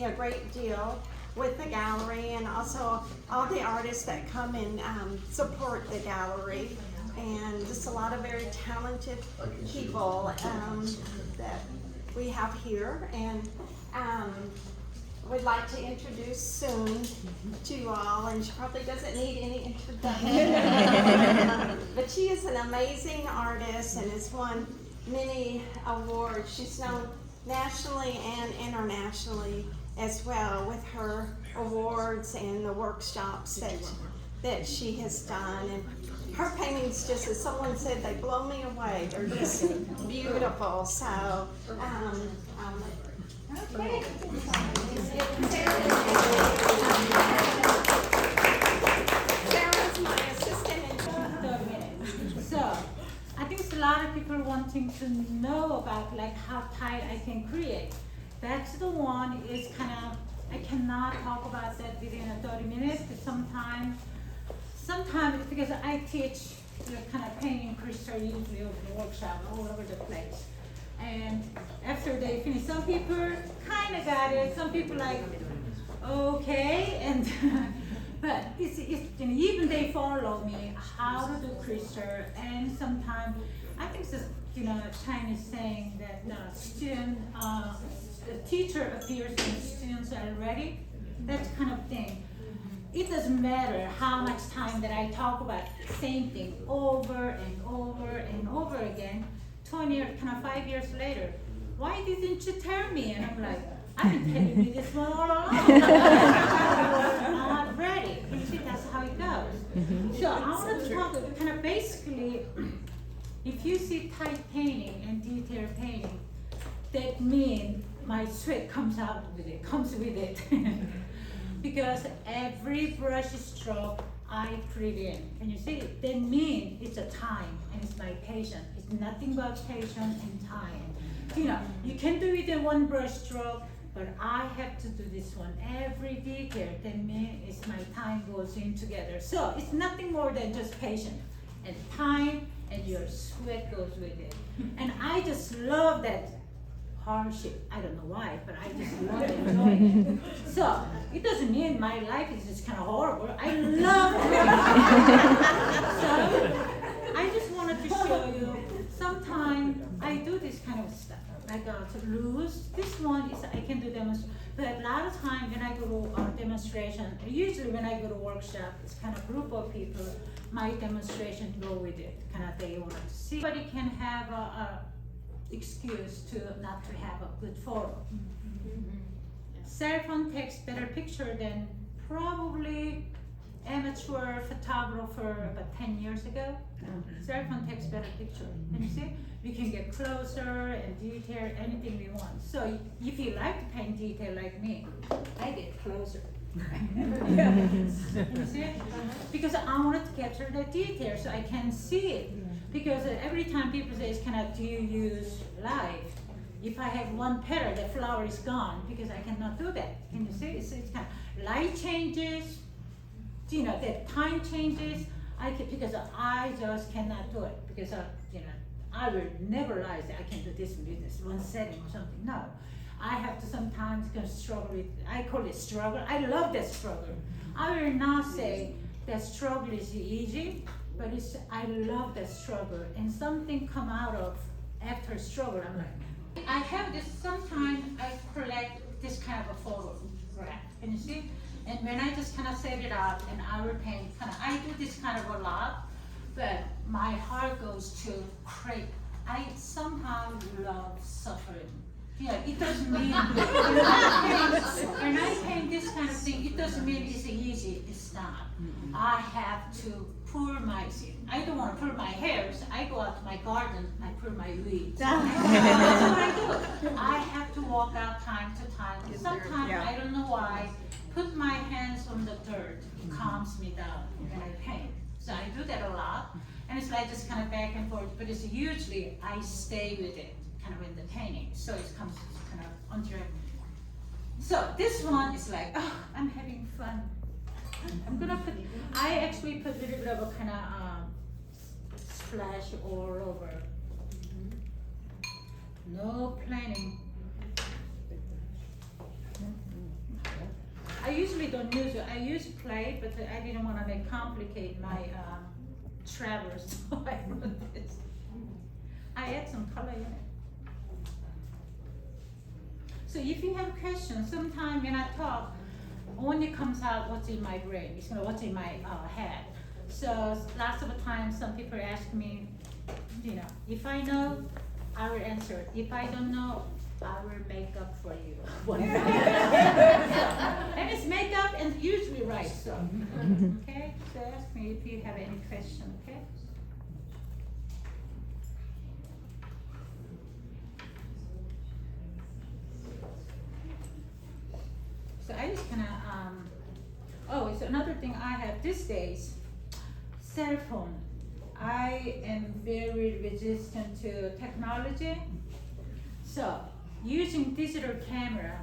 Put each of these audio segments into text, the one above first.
me a great deal with the gallery, and also all the artists that come and support the gallery, and just a lot of very talented people that we have here. And would like to introduce soon to you all, and she probably doesn't need any introduction. But she is an amazing artist and has won many awards. She's known nationally and internationally as well with her awards and the workshops that she has done. And her paintings, just as someone said, they blow me away. They're just beautiful. So, okay. Sarah's my assistant in 30 minutes. So, I think a lot of people wanting to know about like how tight I can create. That's the one is kind of, I cannot talk about that within 30 minutes. Sometimes it's because I teach kind of painting crystal usually over the workshop all over the place. And after they finish, some people kind of got it, some people like, okay, and but it's even they follow me how to do crystal, and sometimes I think it's Chinese saying that the teacher appears when students are ready, that kind of thing. It doesn't matter how much time that I talk about the same thing over and over and over again. 20 or kind of 5 years later, why didn't you tell me? And I'm like, I've been telling you this one all along. I'm not ready. You see, that's how it goes. So I want to talk kind of basically, if you see tight painting and detail painting, that means my sweat comes with it. Because every brush stroke I put it in. And you see, that means it's a time and it's my patience. It's nothing but patience and time. You can do it in one brush stroke, but I have to do this one. Every detail, that means it's my time goes in together. So it's nothing more than just patience and time, and your sweat goes with it. And I just love that hardship. I don't know why, but I just love enjoying it. So it doesn't mean my life is just kind of horrible. I love it. So I just wanted to show you. Sometimes I do this kind of stuff. I go to loose. This one is I can do demonstration. But a lot of time when I go to demonstration, usually when I go to workshop, it's kind of group of people. My demonstration go with it. Kind of they want to see. Everybody can have a excuse to not to have a good photo. Cell phone takes better picture than probably amateur photographer about 10 years ago. Cell phone takes better picture. And you see, we can get closer and detail anything we want. So if you like to paint detail like me, I get closer. You see? Because I wanted to capture the detail so I can see it. Because every time people say, do you use light? If I have one petal, the flower is gone because I cannot do that. Can you see? It's kind of light changes, the time changes. Because I just cannot do it because I will never realize that I can do this with this one setting or something. No, I have to sometimes struggle with. I call it struggle. I love that struggle. I will not say that struggle is easy. But I love that struggle, and something come out of after struggle. I'm like, I have this. Sometimes I collect this kind of a photo, right? Can you see? And when I just kind of set it up, and I will paint. I do this kind of a lot, but my heart goes to create. I somehow love suffering. It doesn't mean when I paint this kind of thing, it doesn't mean it's easy. It's not. I have to pull my. I don't want to pull my hairs. I go out to my garden. I pull my weeds. That's what I do. I have to walk out time to time. Sometimes I don't know why. Put my hands on the dirt. It calms me down when I paint. So I do that a lot, and it's like just kind of back and forth. But it's usually I stay with it. Kind of in the painting, so it comes kind of onto it. So this one is like, oh, I'm having fun. I'm gonna put. I actually put a little bit of a kind of splash all over. No planning. usually don't use it. I use clay, but I didn't want to make complicate my travels, so I wrote this. I add some color in it. So if you have questions, sometime when I talk, only comes out what's in my brain, it's what's in my head. So lots of times some people ask me, you know, if I know, I will answer. If I don't know, I will make up for you. And it's makeup and usually right, so. Okay, so ask me if you have any question, okay? So I just kinda, oh, it's another thing I have these days, cell phone. I am very resistant to technology. So, using digital camera,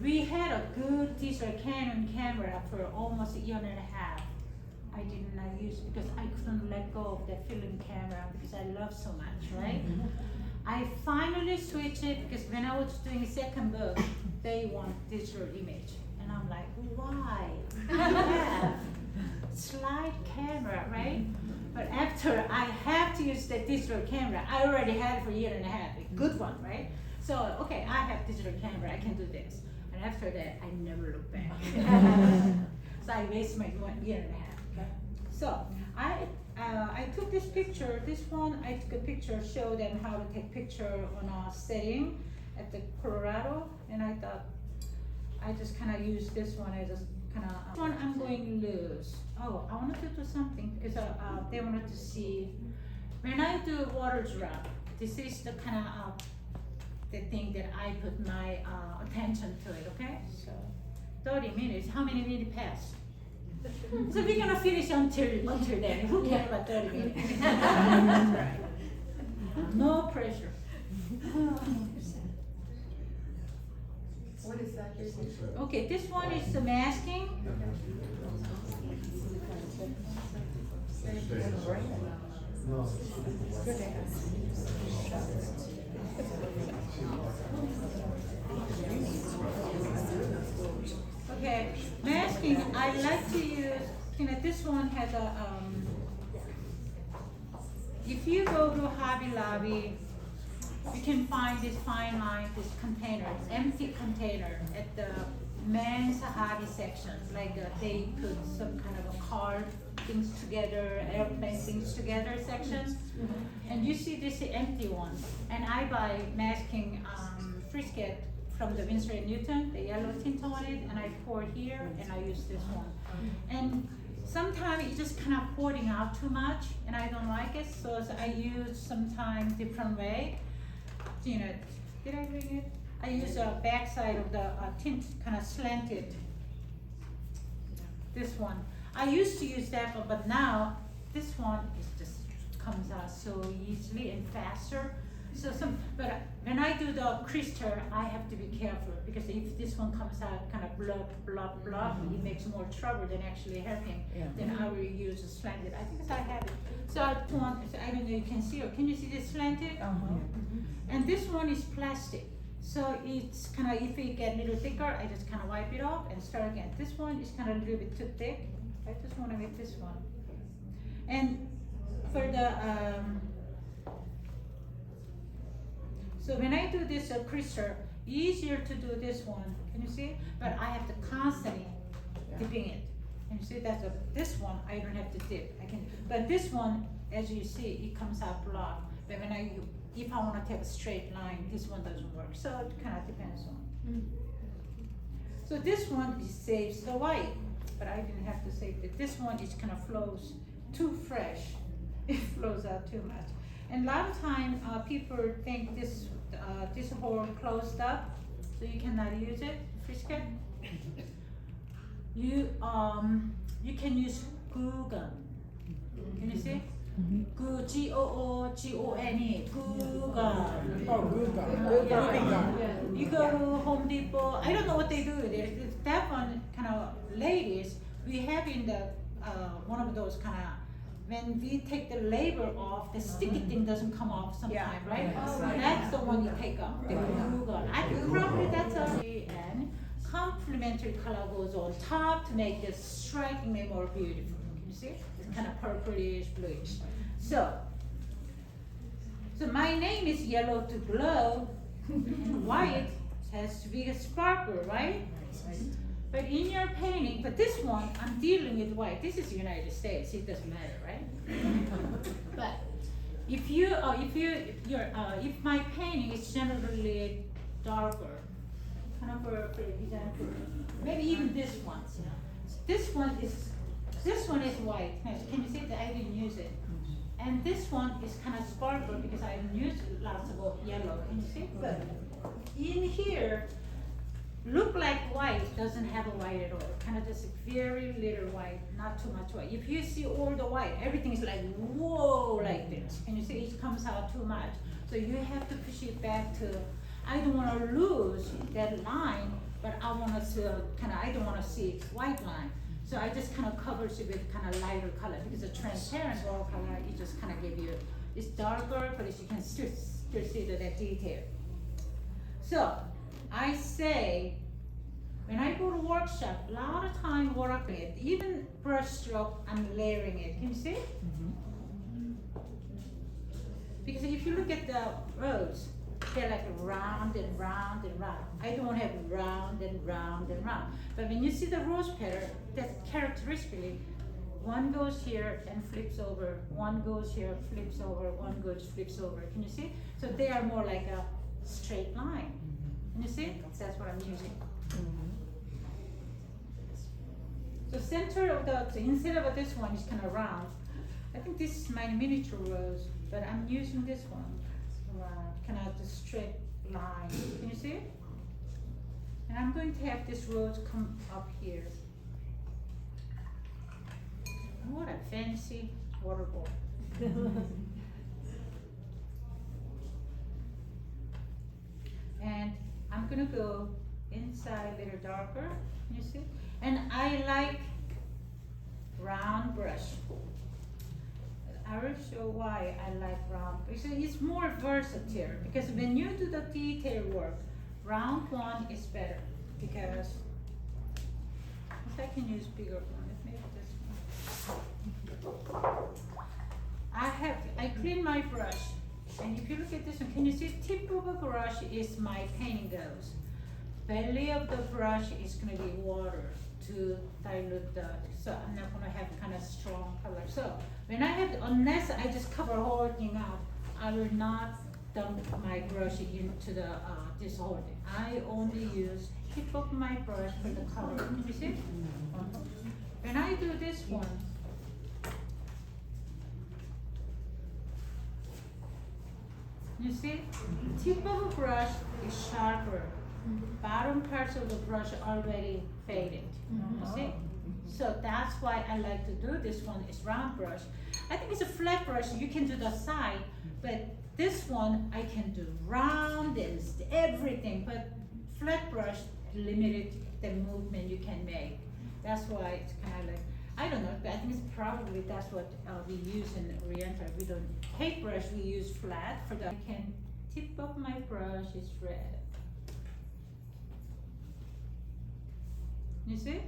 we had a good digital Canon camera for almost a year and a half. I did not use it because I couldn't let go of that film camera because I love so much, right? I finally switched it because when I was doing a second book, they want digital image. And I'm like, why? I have slide camera, right? But after I have to use the digital camera, I already had it for a year and a half, a good one, right? So, okay, I have digital camera, I can do this. And after that, I never look back. So I wasted my 1 year and a half, okay? So, I took this picture, this one, I took a picture, show them how to take picture on a setting at the Colorado, and I thought, I just kind of use this one as a kind of, one I'm going to lose. Oh, I wanted to do something because they wanted to see, when I do water drop, this is the kind of, the thing that I put my attention to it, okay? So, 30 minutes, how many minutes passed? So we're gonna finish until then. Who cares about 30 minutes? That's right. No pressure. What is that? Okay, this one is the masking. Okay, masking, I like to use, you know, this one has a, if you go to Hobby Lobby, you can find this fine line, this container, empty container at the men's hobby section. Like they put some kind of a car things together, airplane things together section. And you see this empty one. And I buy masking frisket from the Winsor & Newton, the yellow tint on it, and I pour here, and I use this one. And sometimes it's just kind of pouring out too much, and I don't like it, so I use sometimes different way. You know, did I bring it? I use a back side of the tint, kind of slanted. This one. I used to use that one, but now this one is just comes out so easily and faster. So but when I do the crystal, I have to be careful because if this one comes out kind of blob, blob, blob, it makes more trouble than actually helping. Yeah. Then I will use a slanted. I think I have it. So I don't know, you can see it. Can you see this slanted? And this one is plastic. So it's kind of, if it get a little thicker, I just kind of wipe it off and start again. This one is kind of a little bit too thick. I just want to make this one. And for the, so when I do this crystal, easier to do this one. Can you see? But I have to constantly dipping it. And you see this one, I don't have to dip. I can, but this one, as you see, it comes out blocked. But when if I want to take a straight line, this one doesn't work. So it kind of depends on. So this one saves the white, but I didn't have to save it. This one is kind of flows too fresh. It flows out too much. And a lot of time people think this hole closed up, so you cannot use it. Frisket. You can use glue gun. Can you see? Glue, G-O-O-G-O-N-E, glue gun. Oh, glue gun. Yeah. You go to Home Depot. I don't know what they do with it. That one kind of ladies, we have in the one of those kind of. When we take the label off, the sticky thing doesn't come off sometime, right? Yes. That's the one you take off, the glue gun. I think probably that's a and complement complementary color goes on top to make this strikingly more beautiful. Can you see? It's kind of purplish, bluish. So my name is yellow to glow, and white has to be a sparkle, right? But in your painting, but this one, I'm dealing with white. This is the United States. It doesn't matter, right? But if my painting is generally darker, kind of for example, maybe even this one. This one is white. Can you see that I didn't use it? And this one is kind of sparkle because I didn't use lots of yellow. Can you see? But in here, look like white, doesn't have a white at all. Kind of just very little white, not too much white. If you see all the white, everything is like, whoa, like this. And you see it comes out too much. So you have to push it back to, I don't want to lose that line, but I want to I don't want to see white line. So I just kind of covers it with kind of lighter color because the transparent raw color, it just kind of give you, it's darker, but as you can still see that detail. So I say, when I go to workshop, a lot of time working it, even brush stroke, I'm layering it. Can you see? Because if you look at the roads, they're like round and round and round. I don't have round and round and round. But when you see the rose pattern, that characteristically, one goes here and flips over, one goes here, flips over, one goes, flips over. Can you see? So they are more like a straight line. Can you see? That's what I'm using. So center of the, instead of this one is kind of round. I think this is my miniature rose, but I'm using this one. Kind of the straight line. Can you see it? And I'm going to have this rose come up here. What a fancy water ball. And I'm gonna go inside a little darker. Can you see? And I like round brush. I will show why I like round. Because it's more versatile. Because when you do the detail work, round one is better. Because if I can use bigger one, maybe this one. I clean my brush, and if you look at this one, can you see tip of a brush is my painting goes. Belly of the brush is gonna be water to dilute the, so I'm not gonna have kind of strong color. So when I have, unless I just cover whole thing up, I will not dump my brush into the this whole thing. I only use tip of my brush for the color. Can you see? When I do this one, you see, tip of a brush is sharper. Bottom parts of the brush already faded. You see? So that's why I like to do this one is round brush. I think it's a flat brush, you can do the side, but this one I can do round and everything, but flat brush limited the movement you can make. That's why it's kind of like, I don't know, but I think it's probably that's what we use in Oriental. We don't, paintbrush we use flat for the, I can tip of my brush is red. You see?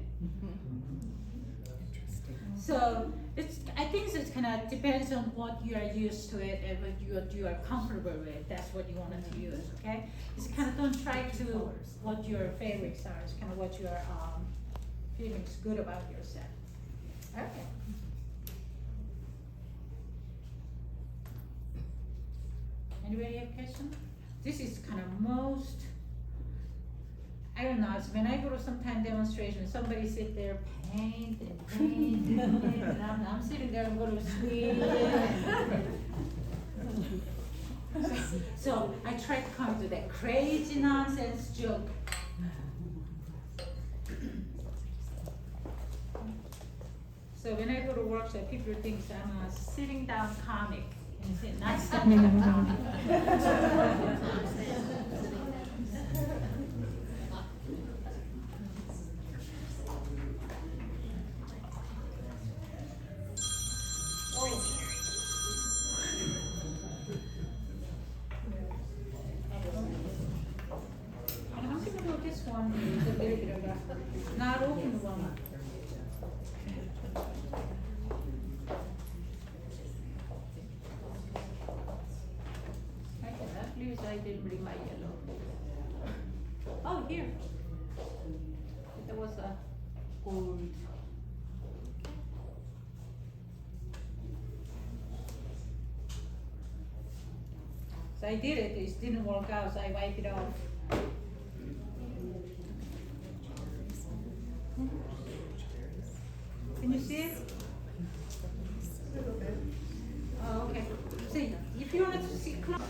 So it's, I think it kind of depends on what you are used to it and what you are comfortable with. That's what you wanted to use, okay? It's kind of don't try to what your favorites are. It's kind of what you are feeling good about yourself. Okay. Anybody have a question? This is kind of most, I don't know, it's when I go to some kind of demonstration, somebody sit there, paint and paint and paint, and I'm sitting there and go to sleep. So I try to come to that crazy nonsense joke. So when I go to workshop, people think I'm a sitting down comic, not standing up comic. And I'm gonna do this one is a little bit of a not open one. Please, I didn't bring my yellow. Oh, here. There was a gold. So I did it, it didn't work out, so I wiped it off. Can you see it? Oh, okay. See, if you want to see close.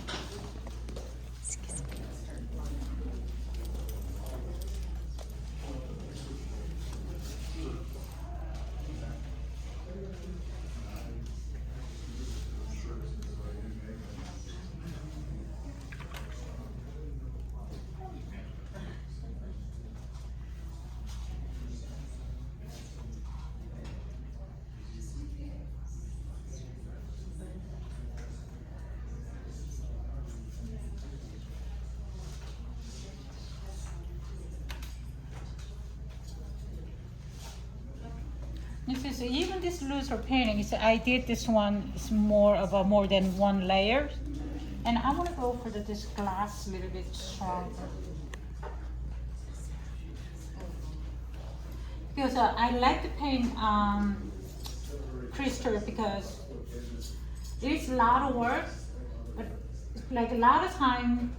You see, so even this looser painting, I did this one, it's more of a more than one layer. And I want to go for this glass a little bit stronger. Because I like to paint crystal because it is a lot of work, but like a lot of time,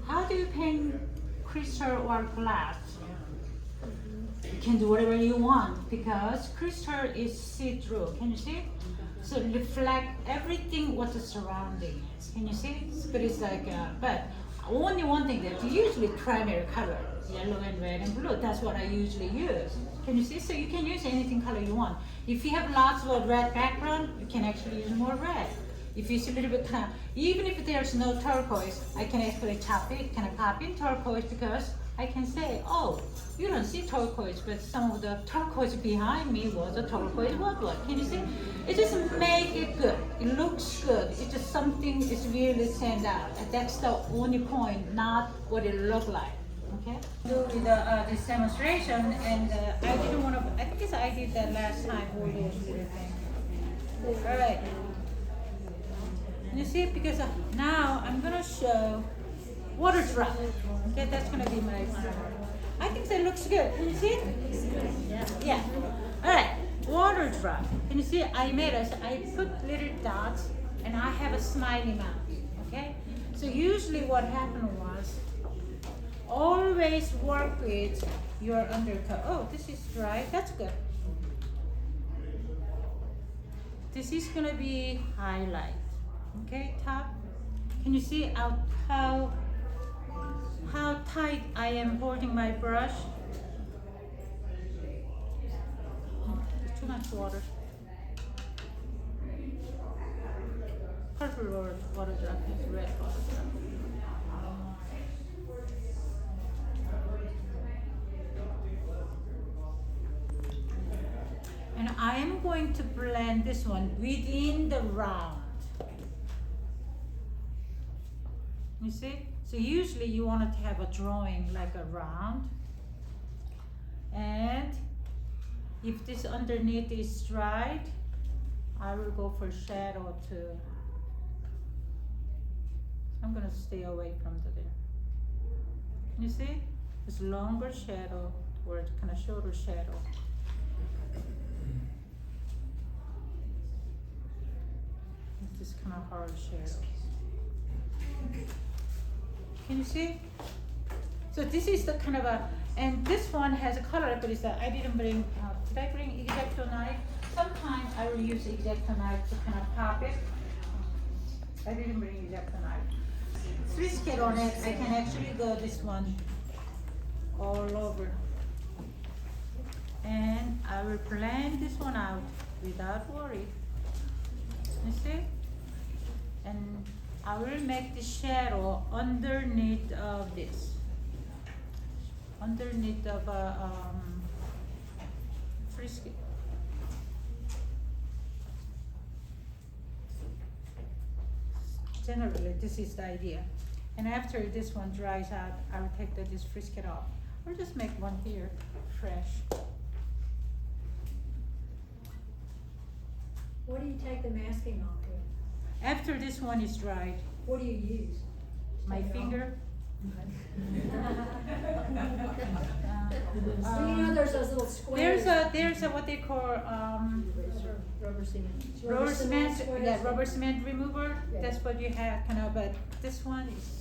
how do you paint crystal or glass? You can do whatever you want because crystal is see-through. Can you see? So it reflect everything what is surrounding it. Can you see? But it's like, but only one thing that usually primary color, yellow and red and blue. That's what I usually use. Can you see? So you can use anything color you want. If you have lots of red background, you can actually use more red. If you see a little bit kind of, even if there's no turquoise, I can actually chop it, kind of pop in turquoise because I can say, oh, you don't see turquoise, but some of the turquoise behind me was a turquoise woodwork. Can you see? It just make it good. It looks good. It's just something is really stand out. And that's the only point, not what it look like. Okay. Do this demonstration, and I didn't want to. I think I did that last time. All those little things. All right. You see, because now I'm gonna show water drop. Okay, that's gonna be my. I think that looks good. Can you see it? Yeah. All right. Water drop. Can you see? I put little dots, and I have a smiley mouth. Okay. So usually what happened was, always work with your undercoat. Oh, this is dry. That's good. This is gonna be highlight. Okay, top. Can you see how tight I am holding my brush? There's too much water. Purple water drop is red water drop. And I am going to blend this one within the round. You see? So usually you want to have a drawing like a round. And if this underneath is dried, I will go for shadow too. I'm going to stay away from there. You see? It's longer shadow or kind of shorter shadow. This kind of hard shadow. Can you see? So this is the kind of a, and this one has a color, but it's I didn't bring, did I bring X-Acto knife? Sometimes I will use X-Acto knife to kind of pop it. I didn't bring X-Acto knife. Twist it on it, I can actually go this one all over. And I will blend this one out without worry. You see? And I will make the shadow underneath of this. Underneath of a frisky. Generally, this is the idea. And after this one dries out, I will take this frisket off. Or just make one here, fresh. What do you take the masking off with? After this one is dried, What do you use? my Take it off? finger. Well, you know, there's those little squares. There's a what they call Rubber cement. rubber cement, squares. yeah, rubber cement remover. Yeah. That's what you have, kind of. But this one is.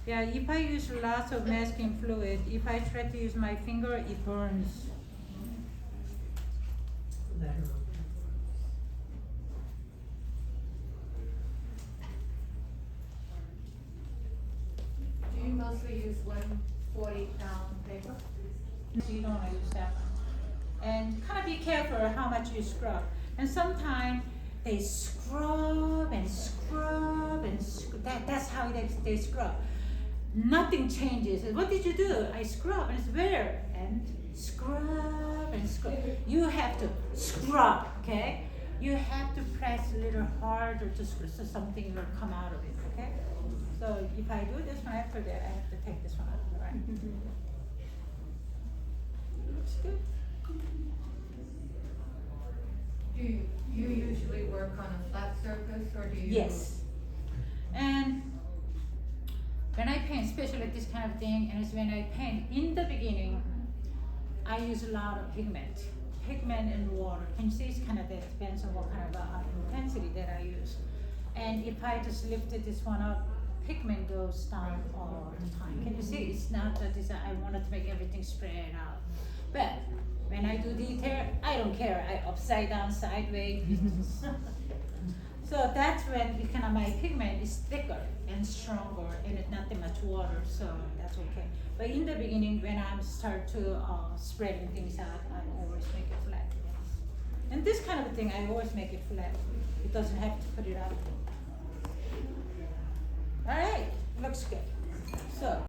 Yeah, if I use lots of masking fluid, if I try to use my finger, it burns. Do you mostly use 140-pound paper? So you don't want to use that one. And kind of be careful how much you scrub. And sometimes they scrub and scrub and that's how they scrub. Nothing changes. What did you do? I scrub and it's where? And scrub and scrub. You have to scrub, okay? You have to press a little harder to scrub so something will come out of it, okay? So if I do this one after that, I have to take this one out, all right? Looks good. Do you usually work on a flat surface or do you? Yes. And when I paint, especially this kind of thing, and it's when I paint, in the beginning, I use a lot of pigment. Pigment and water. Can you see it's kind of, that depends on what kind of intensity that I use. And if I just lifted this one up, pigment goes down all the time. Can you see? It's not that I wanted to make everything spread out. But when I do detail, I don't care. I upside down, sideways. So that's when it kind of my pigment is thicker and stronger and it's not that much water, so that's okay. But in the beginning, when I start to spreading things out, I always make it flat. Yes. And this kind of thing, I always make it flat. It doesn't have to put it up. All right, looks good. So.